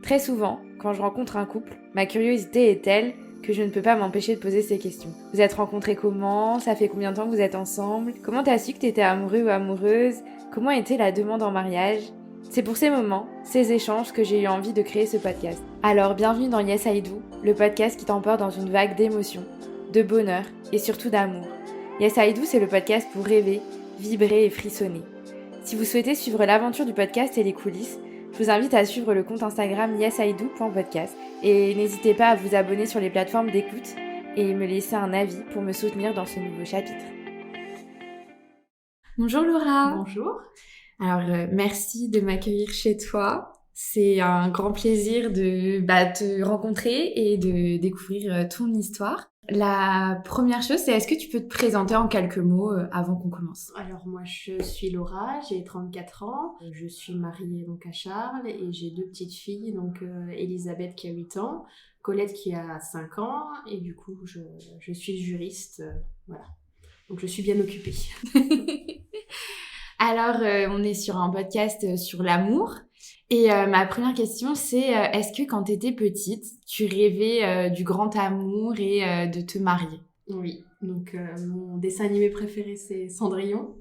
Très souvent, quand je rencontre un couple, ma curiosité est telle que je ne peux pas m'empêcher de poser ces questions. Vous êtes rencontrés comment? Ça fait combien de temps que vous êtes ensemble? Comment t'as su que t'étais amoureux ou amoureuse? Comment était la demande en mariage? C'est pour ces moments, ces échanges que j'ai eu envie de créer ce podcast. Alors bienvenue dans Yes I Do, le podcast qui t'emporte dans une vague d'émotions, de bonheur et surtout d'amour. Yes I Do, c'est le podcast pour rêver, vibrer et frissonner. Si vous souhaitez suivre l'aventure du podcast et les coulisses, je vous invite à suivre le compte Instagram yesido.podcast et n'hésitez pas à vous abonner sur les plateformes d'écoute et me laisser un avis pour me soutenir dans ce nouveau chapitre. Bonjour Laura. Bonjour. Alors merci de m'accueillir chez toi. C'est un grand plaisir de te rencontrer et de découvrir ton histoire. La première chose, c'est est-ce que tu peux te présenter en quelques mots avant qu'on commence? Alors moi je suis Laura, j'ai 34 ans, je suis mariée donc à Charles et j'ai 2 petites filles, donc Elisabeth qui a 8 ans, Colette qui a 5 ans et du coup je suis juriste, voilà. Donc je suis bien occupée. Alors on est sur un podcast sur l'amour. Et ma première question, c'est est-ce que quand tu étais petite, tu rêvais du grand amour et de te marier? Oui, donc mon dessin animé préféré c'est Cendrillon.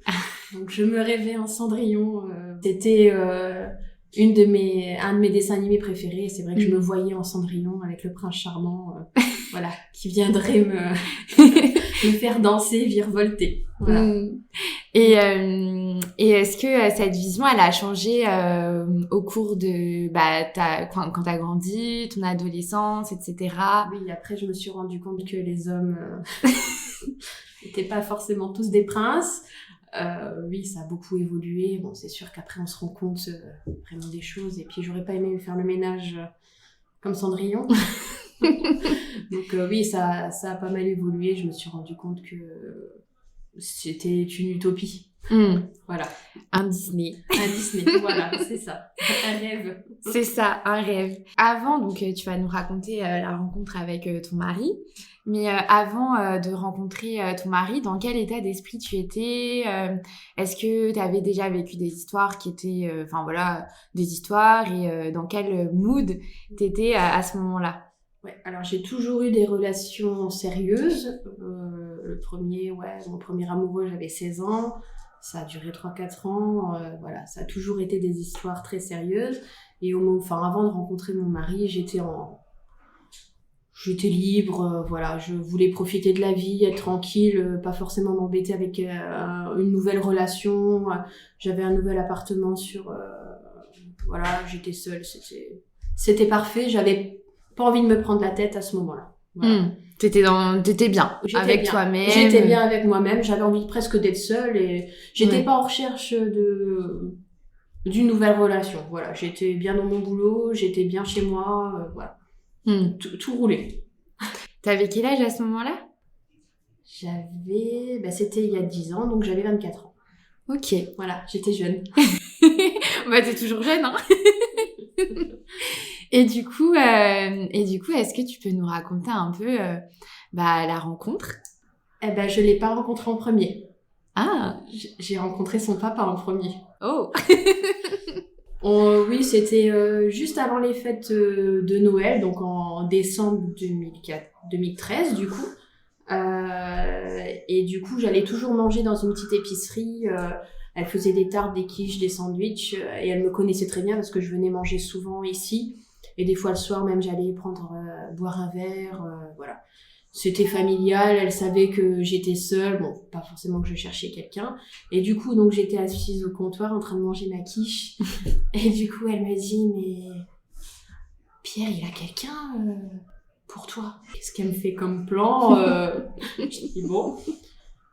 Donc je me rêvais en Cendrillon. C'était un de mes dessins animés préférés. Et c'est vrai que je me voyais en Cendrillon avec le prince charmant, voilà, qui viendrait me faire danser, virevolter. Voilà. Et est-ce que cette vision, elle a changé au cours de quand t'as grandi, ton adolescence, etc. Oui, après je me suis rendu compte que les hommes n'étaient pas forcément tous des princes. Oui, ça a beaucoup évolué. Bon, c'est sûr qu'après on se rend compte vraiment des choses. Et puis j'aurais pas aimé faire le ménage comme Cendrillon. Donc oui, ça a pas mal évolué. Je me suis rendu compte que c'était une utopie. Voilà. Un Disney. Un Disney, voilà, c'est ça. Un rêve. C'est ça, un rêve. Avant, donc tu vas nous raconter la rencontre avec ton mari. Mais avant de rencontrer ton mari, dans quel état d'esprit tu étais? Est-ce que tu avais déjà vécu des histoires qui étaient... des histoires et dans quel mood t'étais à ce moment-là? Ouais, alors j'ai toujours eu des relations sérieuses. Mon premier amoureux, j'avais 16 ans. Ça a duré 3-4 ans. Voilà, ça a toujours été des histoires très sérieuses. Et avant de rencontrer mon mari, j'étais libre. Voilà, je voulais profiter de la vie, être tranquille, pas forcément m'embêter avec une nouvelle relation. J'avais un nouvel appartement voilà, j'étais seule. C'était parfait. J'avais pas envie de me prendre la tête à ce moment-là. Voilà. T'étais bien avec toi-même. J'étais bien avec moi-même. J'avais envie presque d'être seule et j'étais pas en recherche d'une nouvelle relation. Voilà, j'étais bien dans mon boulot, j'étais bien chez moi. Voilà, tout roulait. T'avais quel âge à ce moment-là? C'était il y a 10 ans, donc j'avais 24 ans. Ok. Voilà, j'étais jeune. T'es toujours jeune, hein. Et du coup, est-ce que tu peux nous raconter un peu la rencontre? Je l'ai pas rencontré en premier. Ah. J'ai rencontré son papa en premier. Oh. Oui, c'était juste avant les fêtes de Noël, donc en décembre 2013 du coup. Et du coup, j'allais toujours manger dans une petite épicerie. Elle faisait des tartes, des quiches, des sandwichs, et elle me connaissait très bien parce que je venais manger souvent ici. Et des fois le soir même, j'allais boire un verre, voilà. C'était familial, elle savait que j'étais seule, bon, pas forcément que je cherchais quelqu'un. Et du coup, donc j'étais assise au comptoir en train de manger ma quiche. Et du coup, elle me dit, mais Pierre, il a quelqu'un pour toi. Qu'est-ce qu'elle me fait comme plan? Je dis bon.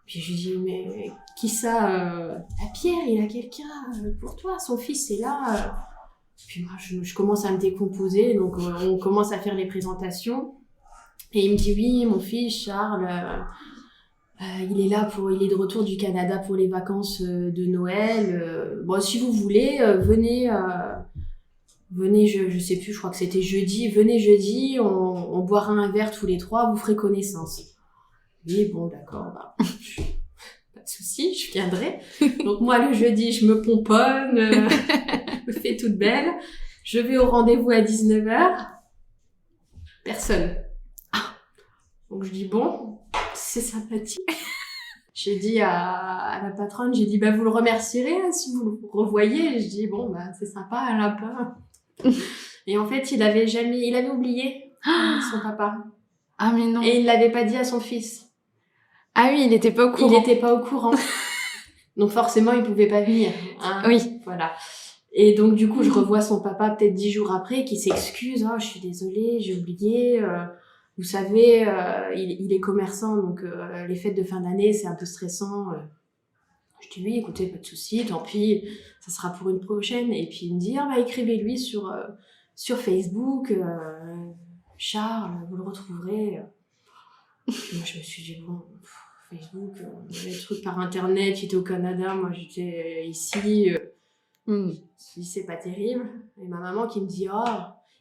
Puis je lui dis, mais qui ça? Pierre, il a quelqu'un pour toi, son fils est là. Puis moi, je commence à me décomposer, donc on commence à faire les présentations. Et il me dit, oui, mon fils, Charles, il est de retour du Canada pour les vacances de Noël. Bon, si vous voulez, venez, je sais plus, je crois que c'était jeudi, venez jeudi, on boira un verre tous les trois, vous ferez connaissance. Oui, bon, d'accord, pas de souci, je viendrai. Donc moi, le jeudi, je me pomponne, je me fais toute belle. Je vais au rendez-vous à 19h. Personne. Donc je dis bon, c'est sympathique. J'ai dit à la patronne, j'ai dit bah vous le remercierez hein, si vous le revoyez. Je dis bon bah c'est sympa un lapin. Et en fait il avait oublié son papa. Ah mais non. Et il l'avait pas dit à son fils. Ah oui, il était pas au courant. Il était pas au courant. Donc forcément il pouvait pas venir. Hein. Oui. Voilà. Et donc du coup je revois son papa peut-être 10 jours après qui s'excuse. Oh je suis désolée, j'ai oublié. Vous savez, il est commerçant, donc les fêtes de fin d'année, c'est un peu stressant. Je dis oui, écoutez, pas de souci, tant pis, ça sera pour une prochaine. Et puis il me dit, ah bah écrivez-lui sur Facebook, Charles, vous le retrouverez. Puis moi je me suis dit, bon, Facebook, les trucs par Internet, il était au Canada, moi j'étais ici, c'est pas terrible. Et ma maman qui me dit, oh,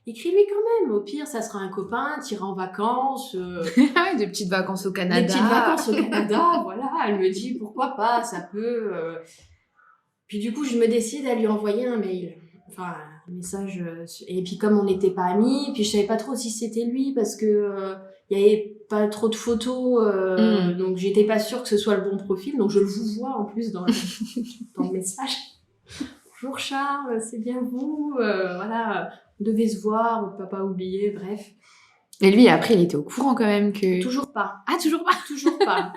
écrivez quand même, au pire, ça sera un copain, t'iras en vacances. Ah oui, des petites vacances au Canada. Des petites vacances au Canada, voilà. Elle me dit, pourquoi pas, ça peut. Puis du coup, je me décide à lui envoyer un mail. Enfin, un message. Et puis comme on n'était pas amis, puis je savais pas trop si c'était lui, parce que il y avait pas trop de photos, donc j'étais pas sûre que ce soit le bon profil. Donc je le vous vois en plus dans le message. Bonjour Charles, c'est bien vous, voilà. On devait se voir, votre papa a oublié, bref. Et lui, après, il était au courant quand même que... Toujours pas. Ah, toujours pas. Toujours pas.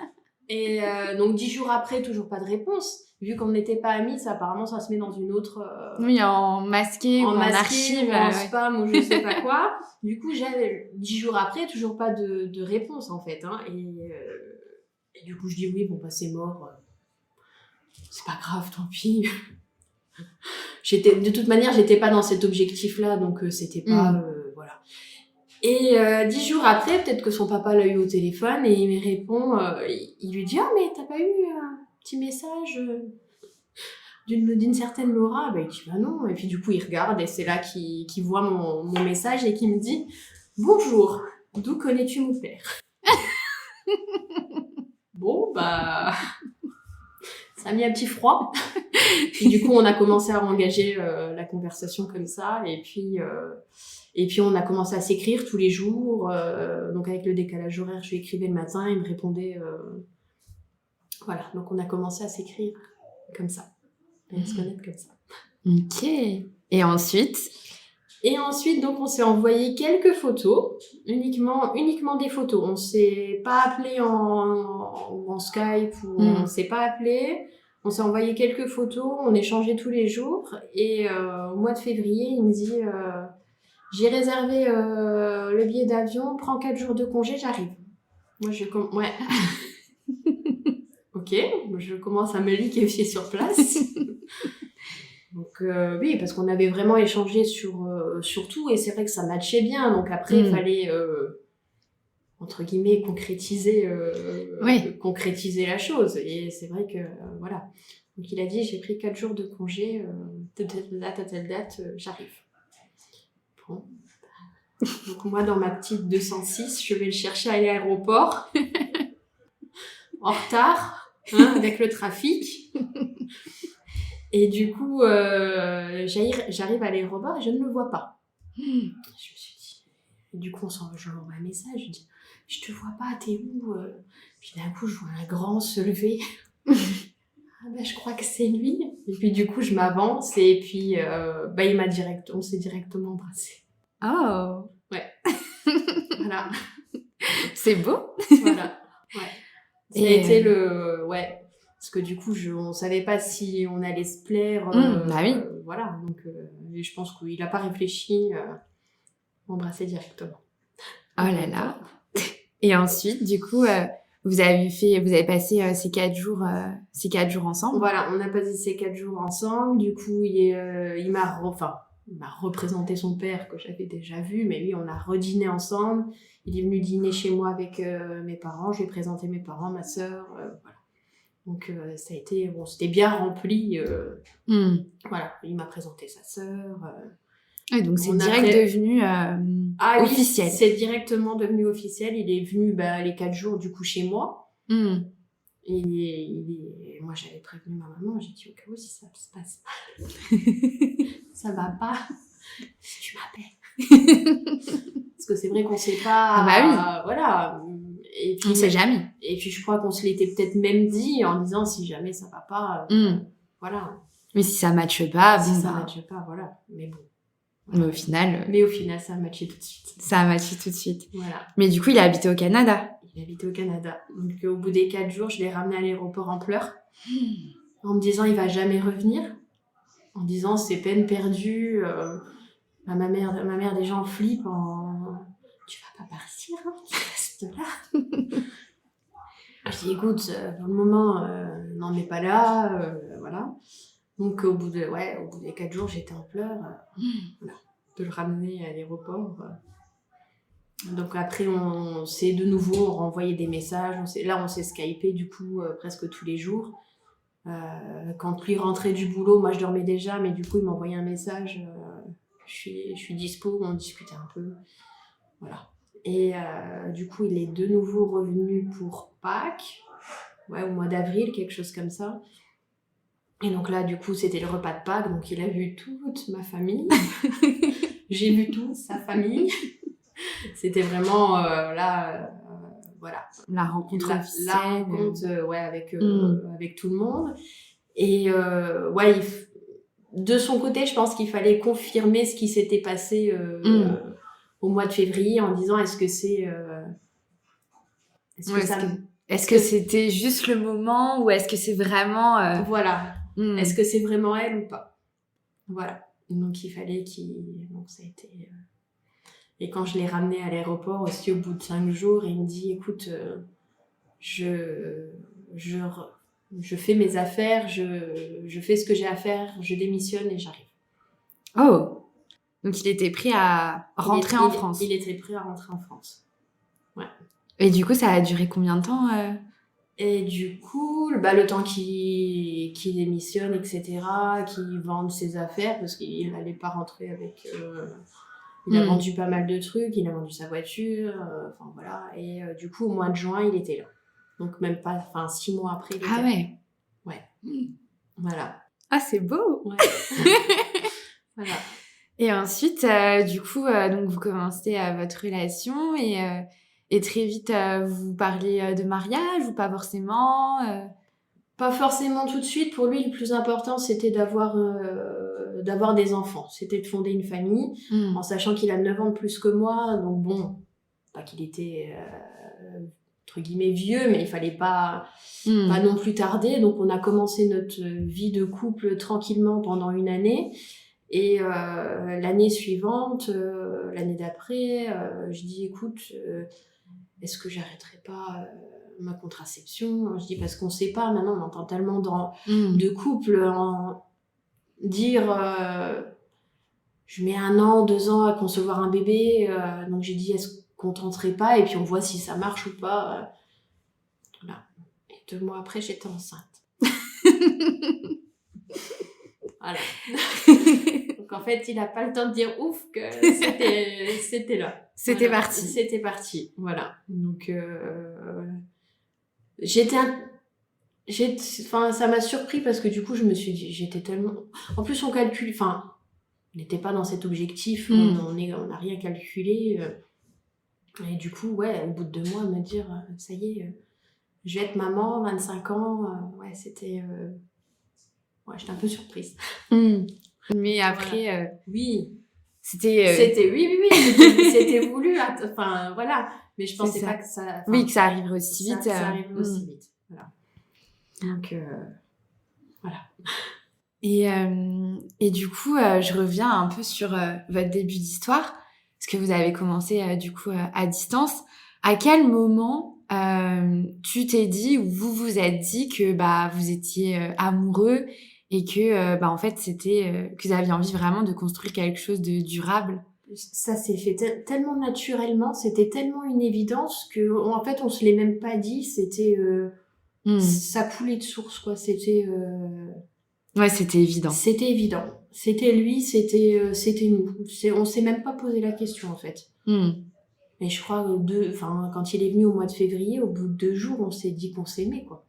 Et donc 10 jours après, toujours pas de réponse. Vu qu'on n'était pas amis, ça apparemment ça se met dans une autre... Oui, en masqué ou en archive. Ou en spam ou je sais pas quoi. Du coup, j'avais 10 jours après, toujours pas de réponse en fait. Hein. Et du coup, je dis oui, bon bah c'est mort. C'est pas grave, tant pis. De toute manière, j'étais pas dans cet objectif-là, donc c'était pas... voilà. Et 10 jours après, peut-être que son papa l'a eu au téléphone et il me répond, il lui dit « Ah, mais t'as pas eu un petit message d'une certaine Laura ?» Ben, il dit « Bah non. » Et puis du coup, il regarde et c'est là qu'il voit mon message et qu'il me dit « Bonjour, d'où connais-tu mon père ?» Bon, bah... ça a mis un petit froid. Et du coup, on a commencé à engager la conversation comme ça. Et puis, on a commencé à s'écrire tous les jours. Donc, avec le décalage horaire, je lui écrivais le matin, il me répondait. Voilà, donc on a commencé à s'écrire comme ça. Et à se connaître comme ça. Ok. Et ensuite, donc, on s'est envoyé quelques photos, uniquement des photos. On s'est pas appelé en Skype ou on s'est pas appelé. On s'est envoyé quelques photos, on échangeait tous les jours. Et au mois de février, il me dit j'ai réservé le billet d'avion, prends 4 jours de congé, j'arrive. Moi, ouais. Ok, je commence à me liquéfier sur place. Donc oui, parce qu'on avait vraiment échangé sur tout et c'est vrai que ça matchait bien. Donc après, il fallait entre guillemets concrétiser la chose. Et c'est vrai que voilà. Donc il a dit j'ai pris 4 jours de congé de telle date à telle date, j'arrive. Bon. Donc moi dans ma petite 206, je vais le chercher à l'aéroport en retard avec le trafic. Et du coup, j'arrive à l'aéroport et je ne le vois pas. Je me suis dit... Et du coup, je lui envoie un message, je dis « Je te vois pas, t'es où ?» Puis d'un coup, je vois un grand se lever. Ah ben, je crois que c'est lui. Et puis du coup, je m'avance et puis on s'est directement embrassés. Oh. Ouais. Voilà. C'est beau. Voilà. Ouais. Ça a été ouais. Parce que du coup, on savait pas si on allait se plaire. Bah oui. Voilà. Donc, je pense qu'il a pas réfléchi. M'embrasser directement. Oh là là. Et ensuite, du coup, vous avez passé ces 4 jours ensemble. Voilà, on a passé ces 4 jours ensemble. Du coup, il m'a représenté son père que j'avais déjà vu, mais oui, on a redîné ensemble. Il est venu dîner chez moi avec mes parents. Je lui ai présenté mes parents, ma sœur, voilà. Donc ça a été c'était bien rempli. Voilà, il m'a présenté sa sœur. Ouais, donc c'est devenu officiel. Oui, c'est directement devenu officiel. Il est venu les 4 jours du coup chez moi. Et moi j'avais prévenu ma maman, j'ai dit au cas où si ça se passe mal, ça va pas. Si tu m'appelles. Parce que c'est vrai qu'on sait pas. Ah bah oui. Voilà. Et puis, On sait jamais. Et puis je crois qu'on se l'était peut-être même dit en disant si jamais ça va pas, voilà. Mais si ça matche pas, Si bon ça bah. matche pas, voilà. Mais bon. Mais au final. Mais au final, ça a matché tout de suite. Ça a matché tout de suite. Voilà. Mais du coup, il a habité au Canada. Il habitait au Canada. Donc au bout des 4 jours, je l'ai ramené à l'aéroport en pleurs. En me disant il va jamais revenir. En disant c'est peine perdue. Ma mère des gens flippe en tu vas pas partir, hein, tu restes là. Je dis écoute, pour le moment, n'en est pas là, voilà. Donc au bout des 4 jours, j'étais en pleurs, voilà, de le ramener à l'aéroport. Donc après, on s'est de nouveau renvoyé des messages. On s'est skypé du coup presque tous les jours. Quand lui rentrait du boulot, moi je dormais déjà, mais du coup il m'envoyait un message. Je suis dispo, on discutait un peu. Voilà. Et du coup, il est de nouveau revenu pour Pâques, au mois d'avril, quelque chose comme ça. Et donc là, du coup, c'était le repas de Pâques, donc il a vu toute ma famille. J'ai vu toute sa famille. C'était vraiment voilà. La rencontre officielle. La rencontre, avec tout le monde. Et de son côté, je pense qu'il fallait confirmer ce qui s'était passé au mois de février en disant est-ce que c'était juste le moment ou est-ce que c'est vraiment voilà. Est-ce que c'est vraiment elle ou pas? Voilà. Donc il fallait donc ça a été et quand je l'ai ramené à l'aéroport aussi au bout de 5 jours, il me dit écoute, je fais mes affaires, je fais ce que j'ai à faire, je démissionne et j'arrive. Oh. Donc il était prêt à rentrer en France. Il était prêt à rentrer en France. Ouais. Et du coup, ça a duré combien de temps Et du coup, le temps qu'il démissionne, etc., qu'il vende ses affaires, parce qu'il n'allait pas rentrer avec... il a vendu pas mal de trucs, il a vendu sa voiture, enfin voilà. Et du coup, au mois de juin, il était là. Donc même pas... Enfin, 6 mois après, il était là. Ah ouais. Ouais. Voilà. Ah, c'est beau. Ouais. Voilà. Et ensuite, du coup, donc vous commencez votre relation et très vite, vous parlez de mariage ou pas forcément Pas forcément tout de suite. Pour lui, le plus important, c'était d'avoir des enfants. C'était de fonder une famille, en sachant qu'il a 9 ans de plus que moi. Donc bon, pas qu'il était, entre guillemets, vieux, mais il fallait pas non plus tarder. Donc on a commencé notre vie de couple tranquillement pendant 1 année. Et l'année suivante, l'année d'après, je dis écoute, est-ce que j'arrêterai pas ma contraception? Je dis parce qu'on sait pas, maintenant on entend tellement de couples dire je mets 1 an, 2 ans à concevoir un bébé, donc j'ai dit est-ce qu'on tenterait pas et puis on voit si ça marche ou pas. Voilà. Et 2 mois après j'étais enceinte. Voilà. Donc en fait, il n'a pas le temps de dire ouf que c'était là. C'était voilà. parti. C'était parti, voilà. Donc ça m'a surpris parce que du coup, je me suis dit, j'étais tellement... En plus, on calcule... Enfin, on n'était pas dans cet objectif, on n'a rien calculé. Et du coup, au bout de 2 mois, me dire, ça y est, je vais être maman, 25 ans, c'était... j'étais un peu surprise. Mais après, oui. C'était... Oui, c'était voulu. Enfin, voilà. Mais je pensais pas que ça... Oui, que ça arriverait aussi vite. Ça arriverait aussi vite, voilà. Donc, voilà. Et du coup, je reviens un peu sur votre début d'histoire, parce que vous avez commencé du coup à distance. À quel moment tu t'es dit, ou vous vous êtes dit que vous étiez amoureux et que en fait c'était que vous aviez envie vraiment de construire quelque chose de durable? Ça s'est fait tellement naturellement, c'était tellement une évidence que en fait on se l'est même pas dit, c'était ça coulait de source quoi, c'était ouais, c'était évident. C'était évident. C'était lui, c'était nous. On s'est même pas posé la question en fait. Mais je crois quand il est venu au mois de février, au bout de 2 jours, on s'est dit qu'on s'aimait quoi.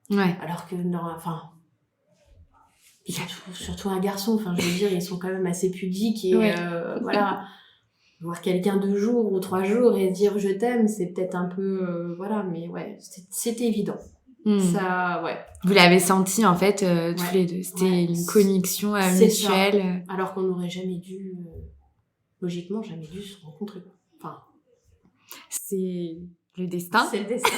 Ouais. Alors que non, enfin Surtout un garçon, enfin, je veux dire, ils sont quand même assez pudiques et Ouais. voilà. Voir quelqu'un 2 jours ou 3 jours et dire je t'aime, c'est peut-être un peu, voilà, mais ouais, c'était évident. Ça, ouais. Vous l'avez senti, en fait, tous Ouais. les deux. C'était Ouais. une connexion C'est ça. mutuelle. Alors qu'on n'aurait jamais dû, logiquement, jamais dû se rencontrer. Enfin, C'est le destin. c'est le destin.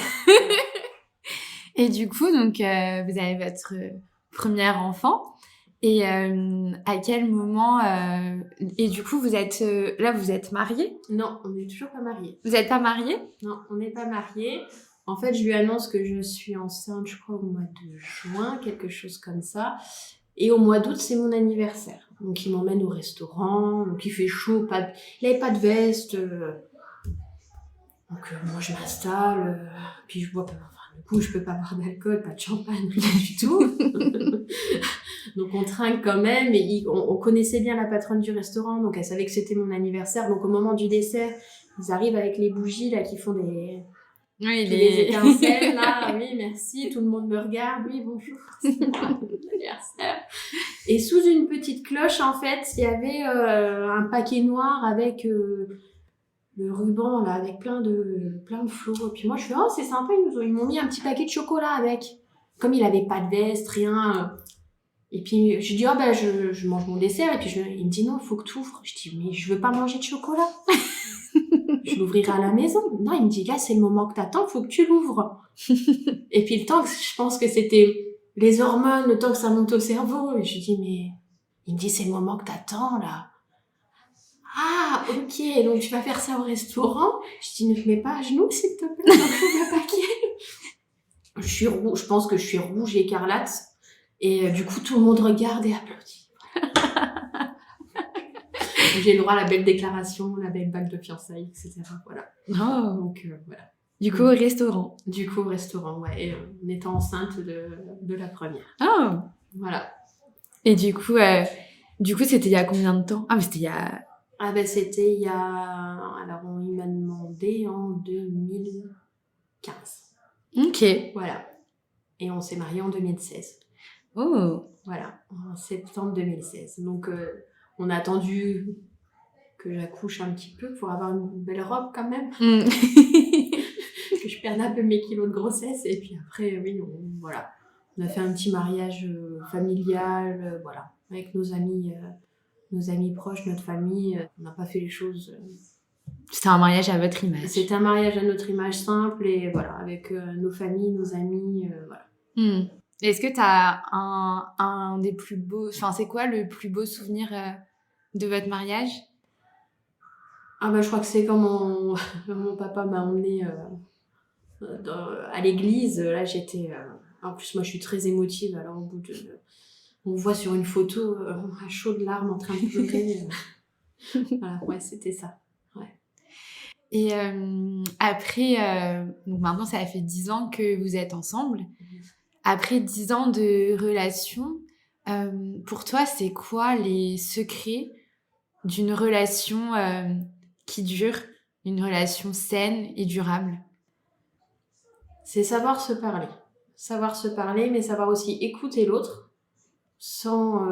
Et du coup, donc, vous avez votre premier enfant. Et à quel moment... Et du coup, vous êtes... là, vous êtes mariés? Non, on n'est toujours pas mariés. Vous n'êtes pas mariés? Non, on n'est pas mariés. En fait, je lui annonce que je suis enceinte, je crois, au mois de juin, quelque chose comme ça. Et au mois d'août, c'est mon anniversaire. Donc, il m'emmène au restaurant. Donc, il fait chaud. Il n'avait pas de veste. Donc, moi, je m'installe. Puis, je bois pas. Enfin, du coup, je peux pas boire d'alcool, pas de champagne, rien du tout. Donc, on trinque quand même. Et on connaissait bien la patronne du restaurant. Donc, elle savait que c'était mon anniversaire. Donc, au moment du dessert, ils arrivent avec les bougies là qui font des... Oui, les étincelles, là, oui, merci, tout le monde me regarde, oui, bonjour, c'est mon anniversaire. Et sous une petite cloche, en fait, il y avait un paquet noir avec le ruban, là, avec plein de flots. Et puis moi, je fais, oh, c'est sympa, ils m'ont mis un petit paquet de chocolat avec. Comme il avait pas de veste, rien. Et puis, je dis, oh, ben, je mange mon dessert. Et puis, il me dit, non, il faut que tu ouvres. Je dis, mais je veux pas manger de chocolat. Je l'ouvrirai à la maison. Non, il me dit, là, c'est le moment que t'attends, faut que tu l'ouvres. Et puis, le temps que je pense que c'était les hormones, le temps que ça monte au cerveau. Et je dis, mais, il me dit, c'est le moment que t'attends, là. Ah, ok, donc tu vas faire ça au restaurant. Je dis, ne te mets pas à genoux, s'il te plaît, j'ouvre le paquet. Je suis rouge, je pense que je suis rouge écarlate. Et du coup, tout le monde regarde et applaudit. J'ai le droit à la belle déclaration, la belle bague de fiançailles, etc. Voilà. Oh. Donc, voilà. Du coup, au restaurant. Du coup, au restaurant, ouais. Et, en étant enceinte de la première. Oh. Voilà. Et du coup, c'était il y a combien de temps? Ah, mais c'était il y a... Ah ben, c'était il y a... Alors, il m'a demandé en 2015. Ok. Voilà. Et on s'est mariés en 2016. Oh. Voilà, en septembre 2016. Donc, on a attendu que j'accouche un petit peu pour avoir une belle robe quand même. Que je perde un peu mes kilos de grossesse. Et puis après, oui, voilà. On a fait un petit mariage familial, voilà, avec nos amis proches, notre famille. On n'a pas fait les choses... C'était un mariage à votre image. C'était un mariage à notre image simple et voilà, avec nos familles, nos amis, voilà. Est-ce que t'as un des plus beaux... Enfin, c'est quoi le plus beau souvenir de votre mariage? Ah bah je crois que c'est quand mon papa m'a emmenée à l'église. Là, j'étais... En plus, moi, je suis très émotive. Alors, au bout de... On voit sur une photo à chaudes larmes en train de pleurer. Voilà, ouais, c'était ça. Ouais. Et après, donc maintenant, ça fait 10 ans que vous êtes ensemble. Après 10 ans de relation, pour toi, c'est quoi les secrets d'une relation qui dure, une relation saine et durable? C'est savoir se parler. Savoir se parler, mais savoir aussi écouter l'autre. Sans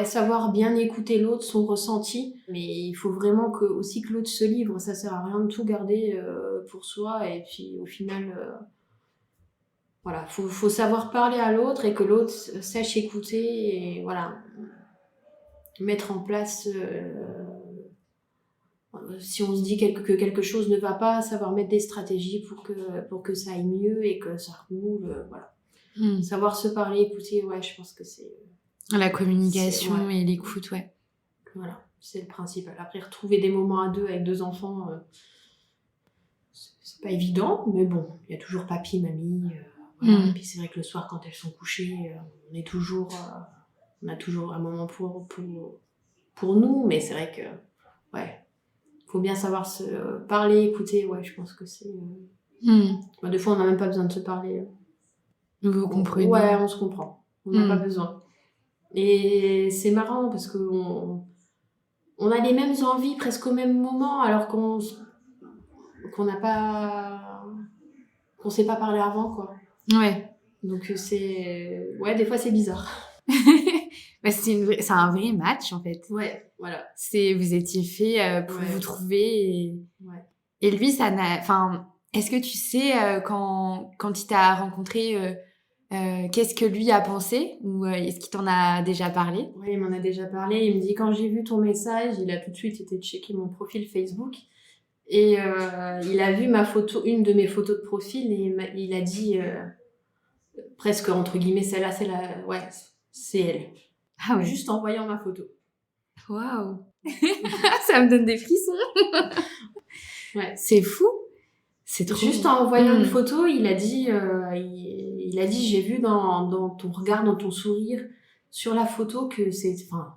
savoir bien écouter l'autre, son ressenti, mais il faut vraiment que l'autre se livre. Ça sert à rien de tout garder pour soi, et puis au final voilà, faut savoir parler à l'autre et que l'autre sache écouter et voilà, mettre en place si on se dit que quelque chose ne va pas, savoir mettre des stratégies pour que ça aille mieux et que ça roule, voilà. Savoir se parler, écouter, ouais, je pense que c'est... La communication et l'écoute, ouais. Voilà, c'est le principal. Après, retrouver des moments à deux avec 2 enfants, c'est pas évident, mais bon, il y a toujours papy, mamie, voilà. Et puis c'est vrai que le soir, quand elles sont couchées, on a toujours un moment pour nous, mais c'est vrai que, ouais, faut bien savoir se parler, écouter, ouais, je pense que c'est... Des fois, on n'a même pas besoin de se parler. Vous comprenez? Ouais, on se comprend. On n'a pas besoin. Et c'est marrant parce que on a les mêmes envies presque au même moment alors qu'on n'a pas... qu'on s'est pas parlé avant, quoi. Ouais. Donc c'est... Ouais, des fois c'est bizarre. Bah, c'est un vrai match, en fait. Ouais, voilà. Vous étiez fait pour Ouais. vous trouver Ouais. et lui, ça n'a... Enfin, est-ce que tu sais, quand il t'a rencontré, qu'est-ce que lui a pensé? Ou est-ce qu'il t'en a déjà parlé? Oui, il m'en a déjà parlé. Il me dit, quand j'ai vu ton message, il a tout de suite été checker mon profil Facebook. Et il a vu ma photo, une de mes photos de profil, et il a dit, presque entre guillemets, celle-là, ouais, c'est elle. Ah ouais. Juste en voyant ma photo. Waouh! Ça me donne des frissons. Ouais. C'est fou. C'est trop... Juste en voyant une Mmh. photo, il a dit, j'ai vu dans ton regard, dans ton sourire, sur la photo que c'est, enfin,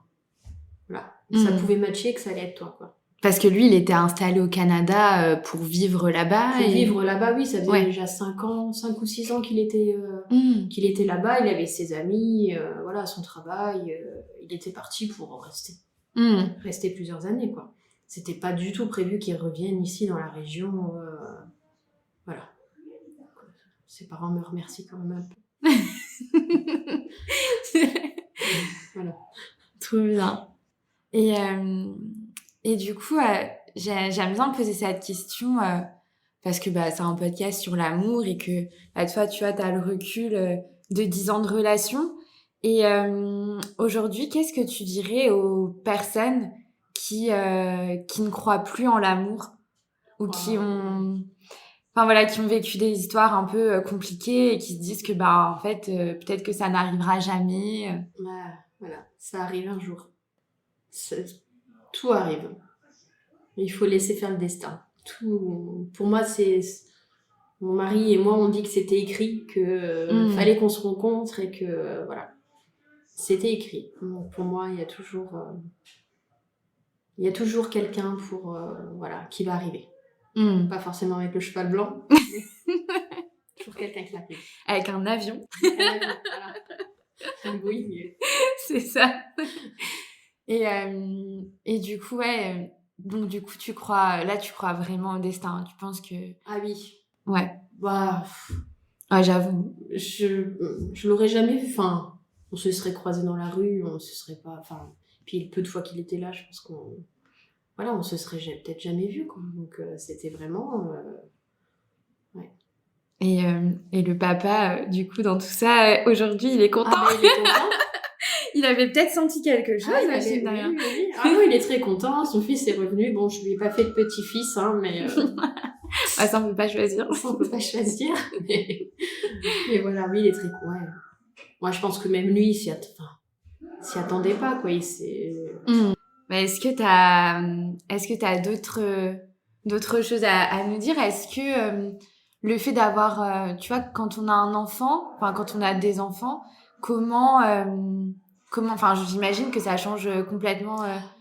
voilà, ça pouvait matcher, que ça allait être toi, quoi. Parce que lui, il était installé au Canada pour vivre là-bas. Pour vivre là-bas, oui, ça faisait Ouais. déjà 5 ou 6 ans qu'il était Mmh. là-bas. Il avait ses amis, voilà, son travail. Il était parti pour Mmh. rester plusieurs années, quoi. C'était pas du tout prévu qu'il revienne ici dans la région. Voilà. Ses parents me remercient quand même un peu. Voilà. Trop bien. Et du coup, j'aime bien poser cette question parce que c'est un podcast sur l'amour et que toi, tu vois, tu as le recul de 10 ans de relation. Et aujourd'hui, qu'est-ce que tu dirais aux personnes qui ne croient plus en l'amour ou qui ont... Enfin voilà, qui ont vécu des histoires un peu compliquées et qui se disent que en fait, peut-être que ça n'arrivera jamais. Ouais, voilà, ça arrive un jour. Tout arrive. Il faut laisser faire le destin. Tout, pour moi, c'est mon mari et moi, on dit que c'était écrit, que fallait qu'on se rencontre et que voilà, c'était écrit. Donc, pour moi, il y a toujours quelqu'un pour voilà, qui va arriver. Pas forcément avec le cheval blanc, mais toujours quelqu'un qui arrive. Avec un avion. Voilà. Un Boeing. C'est ça. Et du coup, ouais, donc du coup, tu crois vraiment au destin. Tu penses que... Ah oui. Ouais. Bah, Ouais, j'avoue. je l'aurais jamais vu. Enfin, on se serait croisés dans la rue, on se serait pas. Enfin, puis le peu de fois qu'il était là, je pense on se serait peut-être jamais vu, quoi. Donc c'était vraiment. Ouais. Et le papa, du coup, dans tout ça, aujourd'hui, il est content. Ah, il est content. Il avait peut-être senti quelque chose. Oui. Ah oui, il est très content. Son fils est revenu. Bon, je lui ai pas fait de petit-fils, hein, mais. Ça, on peut pas choisir. Ça, on peut pas choisir. Mais voilà, oui, il est très cool. Ouais. Moi, je pense que même lui, il s'y attendait pas, quoi. Mais est-ce que t'as d'autres choses à nous dire? Est-ce que le fait d'avoir, tu vois, quand on a un enfant, enfin quand on a des enfants, comment, enfin j'imagine que ça change complètement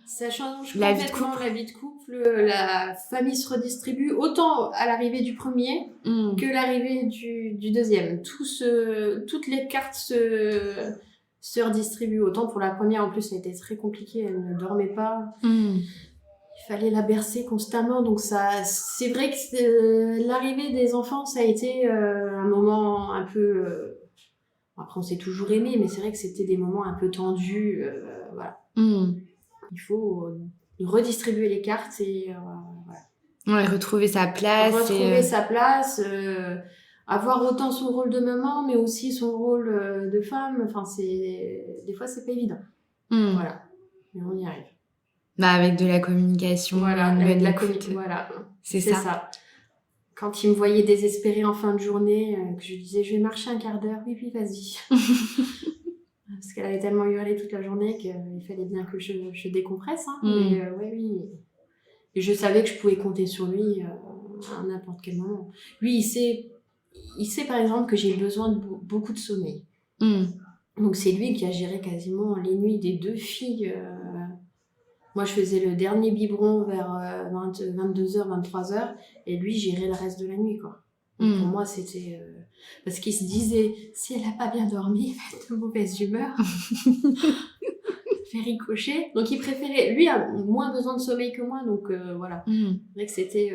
ça change la vie de complètement couple. la vie de couple. La famille se redistribue autant à l'arrivée du premier que l'arrivée du deuxième. Toutes les cartes se redistribuent. Autant pour la première, en plus, ça a été très compliqué. Elle ne dormait pas. Il fallait la bercer constamment. Donc c'est vrai que l'arrivée des enfants, ça a été un moment un peu... Après, on s'est toujours aimé, mais c'est vrai que c'était des moments un peu tendus. Voilà. Il faut redistribuer les cartes et voilà. Ouais, retrouver sa place. Sa place, avoir autant son rôle de maman, mais aussi son rôle de femme. Enfin, des fois, c'est pas évident. Voilà. Mais on y arrive. Avec de la communication, voilà, une avec bonne la écoute. Voilà. C'est ça. Quand il me voyait désespérée en fin de journée, que je lui disais, je vais marcher un quart d'heure. Oui, vas-y. Parce qu'elle avait tellement hurlé toute la journée qu'il fallait bien que je décompresse. Hein. Mais oui. Et je savais que je pouvais compter sur lui à n'importe quel moment. Lui, il sait par exemple que j'ai besoin de beaucoup de sommeil. Donc c'est lui qui a géré quasiment les nuits des 2 filles. Moi, je faisais le dernier biberon vers 22h, 23h. Et lui, gérait le reste de la nuit, quoi. Donc, pour moi, c'était... parce qu'il se disait, si elle n'a pas bien dormi, elle va être de mauvaise humeur. Fait ricocher. Donc, il préférait... Lui a moins besoin de sommeil que moi, donc voilà. C'est vrai que c'était...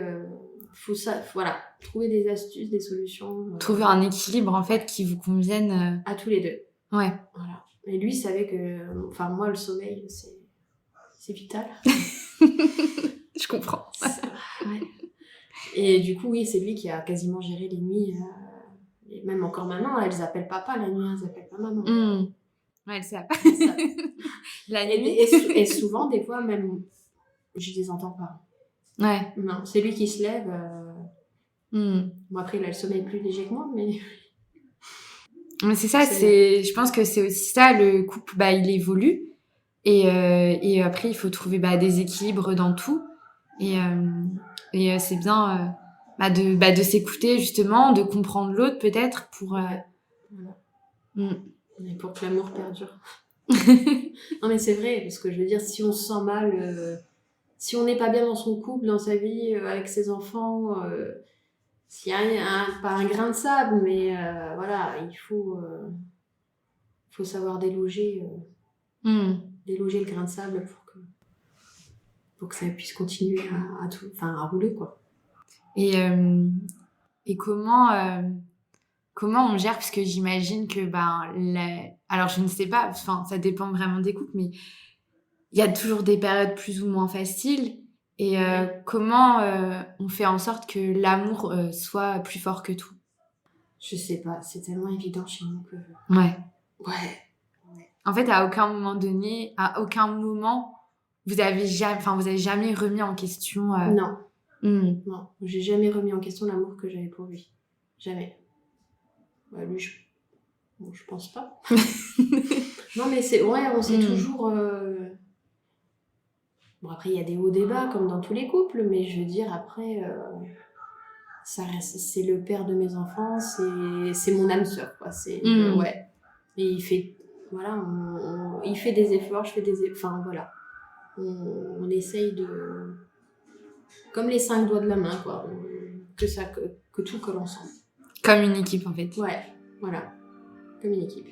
voilà, trouver des astuces, des solutions. Trouver un équilibre, en fait, qui vous convienne... À tous les deux. Ouais. Voilà. Et lui savait que, enfin, moi, le sommeil, c'est vital. Je comprends. Ouais. Et du coup, oui, c'est lui qui a quasiment géré les nuits. Et même encore maintenant, elles appellent papa la nuit, elles appellent pas maman. Ouais, elles savent. Ça. La nuit. Et souvent, des fois, même, je les entends pas. Ouais. Non, c'est lui qui se lève. Bon, après, il a le sommeil plus léger que moi, mais... Mais c'est ça, je pense que c'est aussi ça, le couple, il évolue. Et après, il faut trouver des équilibres dans tout. Et c'est bien de s'écouter, justement, de comprendre l'autre, peut-être, pour... Voilà. Mais pour que l'amour perdure. Non, mais c'est vrai, parce que je veux dire, si on se sent mal, si on n'est pas bien dans son couple, dans sa vie, avec ses enfants, s'il y a pas un grain de sable, mais voilà, il faut savoir déloger le grain de sable pour que ça puisse continuer à rouler, quoi. Et comment on gère, parce que j'imagine que alors je ne sais pas, enfin ça dépend vraiment des couples, mais il y a toujours des périodes plus ou moins faciles. Et comment on fait en sorte que l'amour soit plus fort que tout? Je sais pas, c'est tellement évident chez nous que... Ouais. Ouais. En fait, à aucun moment, vous avez jamais remis en question... Non. Non, j'ai jamais remis en question l'amour que j'avais pour lui. Jamais. Lui, je pense pas. Non, mais on s'est toujours... Bon, après, il y a des hauts débats, comme dans tous les couples, mais je veux dire, après, ça reste, c'est le père de mes enfants, c'est mon âme sœur, quoi. Ouais. Et il fait... Voilà, il fait des efforts, je fais des efforts... Enfin, voilà. On essaye de... Comme les 5 doigts de la main, quoi. Que tout colle ensemble. Comme une équipe, en fait. Ouais, voilà. Comme une équipe.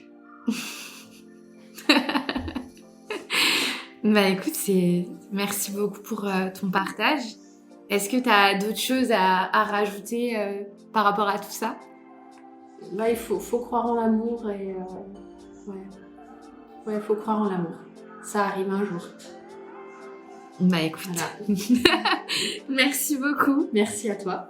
Écoute, merci beaucoup pour ton partage. Est-ce que tu as d'autres choses à rajouter par rapport à tout ça? Il faut croire en l'amour et... Ouais, faut croire en l'amour. Ça arrive un jour. Écoute. Voilà. Merci beaucoup. Merci à toi.